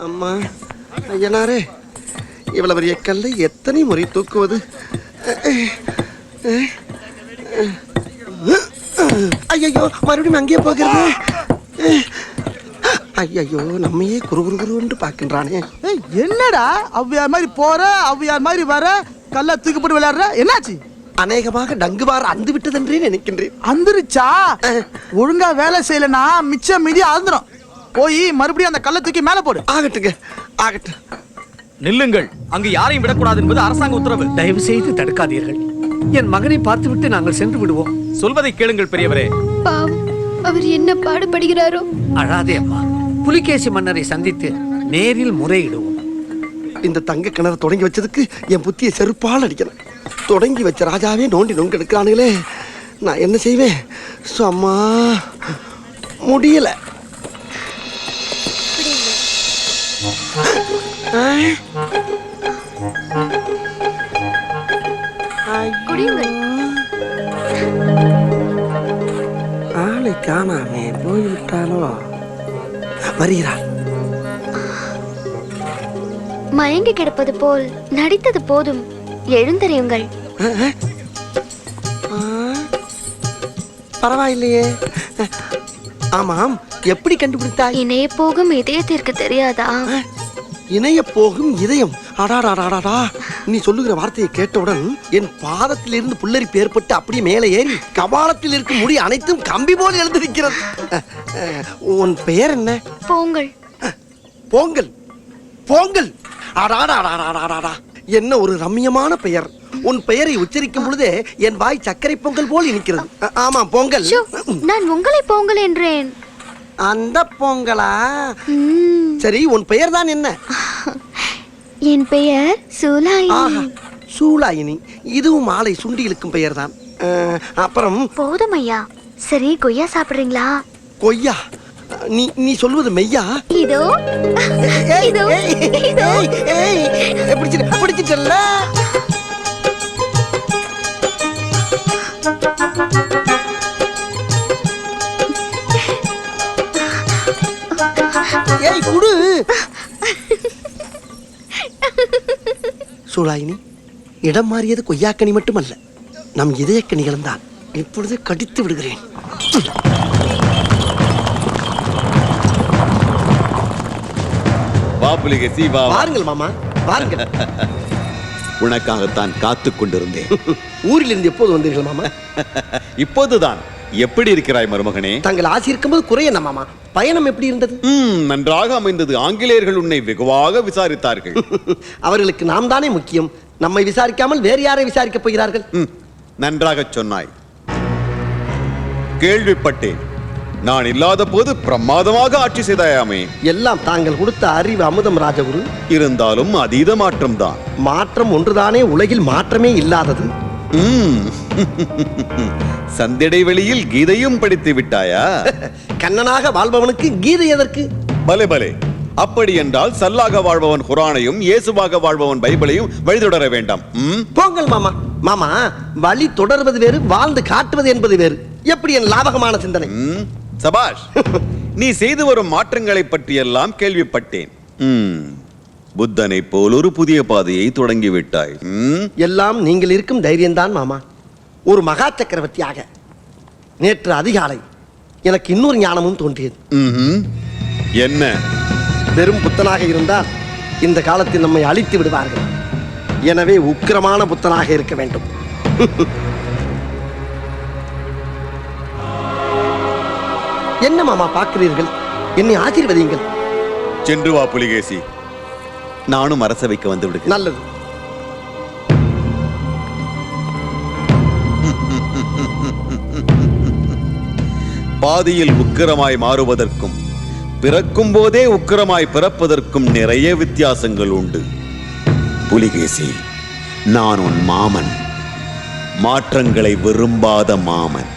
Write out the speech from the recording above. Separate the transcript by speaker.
Speaker 1: அம்மா ஐயனாரே, இவ்வளவு பெரிய கல்லை எத்தனை முறை தூக்குவது? ஐயோ, மறுபடியும் அங்கேயே போகிறது. ஐயோ, நம்மையே குரு பார்க்கின்றானே.
Speaker 2: என்னடா அவ்வியார் மாதிரி போற, அவ்வியார் மாதிரி வர, கல்ல தூக்கி போட்டு விளையாடுற, என்னாச்சு?
Speaker 1: அநேகமாக டங்குவார் அந்து விட்டதென்றே நினைக்கின்றேன்.
Speaker 2: அந்துருச்சா? ஒழுங்கா வேலை செய்யலனா மிச்சம் மீதி அந்துரும். போய் மறுபடியும் அந்த கல்ல தூக்கி மேல போடு.
Speaker 1: ஆகட்டுங்க, ஆகட்டும்.
Speaker 3: நில்லுங்கள், அங்கு யாரையும் விடக்கூடாது என்பது அரசாங்க உத்தரவு.
Speaker 4: தயவு செய்து தடுக்காதீர்கள். என் மகனை பார்த்துவிட்டு நாங்கள் சென்று விடுவோம்.
Speaker 3: சொல்வதை கேளுங்கள் பெரியவரே.
Speaker 5: பாவம், அவர் என்ன பாடுபடுகிறாரோ.
Speaker 4: அழாதே அம்மா, புலிகேசி மன்னரை சந்தித்து நேரில் முறையிடுவோம்.
Speaker 1: இந்த தங்க கிணறு தொடங்கி வச்சதுக்கு என் புத்தியை செருப்பால் அடிக்கணும். தொடங்கி வச்ச ராஜாவே நோண்டி நொங்கு எடுக்கிறானுங்களே, நான் என்ன செய்வேன்? அம்மா முடியல. ஆளை காணாமே போய்விட்டாலோ. வருகிறார்.
Speaker 5: மயங்கி கிடப்பது போல் நடித்தது போதும், எழுந்தறியுங்கள்.
Speaker 1: பரவாயில்லையே. ஆமாம், எப்படி கண்டுபிடித்தாய்?
Speaker 5: இணைய போகும் இதயத்திற்கு தெரியாதா?
Speaker 1: இணைய போகும் இதயம். அடாடாடாடா, நீ சொல்லுகிற வார்த்தையை கேட்டவுடன் என் பாதத்தில் இருந்து புல்லரிப்பு ஏற்பட்டு அப்படியே மேலே ஏறி கபாலத்தில் இருக்கும் முடி அனைத்தும் கம்பி போல் எழுந்திருக்கிறது. உன் பெயர் என்ன?
Speaker 5: போங்கள்.
Speaker 1: போங்கல், போங்கல். அடாடாடாடாடாடா, என்ன ஒரு ரம்மியமான பெயர். உன் பெயரை உச்சரிக்கும் பொழுதே என் வாய் சர்க்கரை பொங்கல் போல் இனிக்கிறது. ஆமா, பொங்கல்.
Speaker 5: நான் உங்களை போங்கல் என்றேன்.
Speaker 1: அந்த பொங்கலா? சரி, உன் பெயர் தான் என்ன?
Speaker 5: என் பெயர் சூலாயினி.
Speaker 1: சூலாயினி, இதுவும் மாலை சுண்டி இழுக்கும் பெயர் தான். அப்புறம்
Speaker 5: போதும் ஐயா. சரி, கொய்யா சாப்பிடுறீங்களா?
Speaker 1: கொய்யா? நீ சொல்வது மெய்யா?
Speaker 5: இதோ இதோ இதோ.
Speaker 1: பிடிச்சிட்டல்ல. ஏய், குடு. சூலாயினி, இடம் மாறியது கொய்யாக்கனி மட்டுமல்ல, நம் இதயக்கனிகளும் தான். இப்பொழுது கடித்து விடுகிறேன். வாருங்கள் மாமா, வாருங்கள்.
Speaker 6: உனக்காகத்தான் காத்து கொண்டிருந்தேன்.
Speaker 1: ஊரில் இருந்து எப்போது வந்தீர்கள் மாமா?
Speaker 6: இப்போதுதான். எப்படி இருக்கிறாய் மருமகனே?
Speaker 1: தங்கள் ஆசி இருக்கும்போது குறை என்ன மாமா? பயணம் எப்படி இருந்தது?
Speaker 6: நன்றாக அமைந்தது. ஆங்கிலேயர்கள் உன்னை வெகுவாக விசாரித்தார்கள்.
Speaker 1: அவர்களுக்கு நாம் தானே முக்கியம். நம்மை விசாரிக்காமல் வேறு யாரை விசாரிக்க போகிறார்கள்?
Speaker 6: நன்றாக சொன்னாய். கேள்விப்பட்டேன், நான் இல்லாத போது பிரமாதமாக ஆட்சி செய்தாயாமே.
Speaker 1: எல்லாம் தாங்கள் கொடுத்த அறிவு அமுதம் ராஜகுரு.
Speaker 6: இருந்தாலும் அதீத மாற்றம் தான்.
Speaker 1: மாற்றம் ஒன்றுதானே உலகில் மாற்றமே இல்லாதது.
Speaker 6: சந்திடை வெளியில் கீதையும் படித்து விட்டாயா?
Speaker 1: கண்ணனாக வாழ்பவனுக்கு கீதை எதற்கு?
Speaker 6: பலே பலே. அப்படி என்றால் சல்லாக வாழ்பவன் குரானையும் இயேசுவாக வாழ்பவன் பைபிளையும் வழிதொடர வேண்டாம்.
Speaker 1: போங்கள் மாமா. மாமா, வழி தொடர்வது வேறு, வாழ்ந்து காட்டுவது என்பது வேறு. எப்படி என் லாபகமான சிந்தனை.
Speaker 6: சபாஷ். நீ செய்து வரும் மாற்றங்களை பற்றியெல்லாம் கேள்விப்பட்டேன். புத்தனை போல் ஒரு புதிய பாதையை தொடங்கிவிட்டாய்.
Speaker 1: எல்லாம் நீங்கள் இருக்கும் தைரியம்தான் மாமா. ஒரு மகா சக்கரவர்த்தியாக நேற்று அதிகாலை எனக்கு இன்னொரு ஞானமும் தோன்றியது.
Speaker 6: என்ன?
Speaker 1: வெறும் புத்தனாக இருந்தால் இந்த காலத்தில் நம்மை அழித்து விடுவார்கள். எனவே உக்கிரமான புத்தனாக இருக்க வேண்டும். என்ன மாமா பார்க்கிறீர்கள்? என்னை ஆசீர்வதியுங்கள்.
Speaker 6: சென்று வா புலிகேசி, நானும் அரசவைக்கு வந்து விடுகிறேன்.
Speaker 1: நல்லது.
Speaker 6: பாதியில் உக்கிரமாய் மாறுவதற்கும் பிறக்கும் போதே உக்கிரமாய் பிறப்பதற்கும் நிறைய வித்தியாசங்கள் உண்டு. புலிகேசி, நான் உன் மாமன், மாற்றங்களை விரும்பாத மாமன்.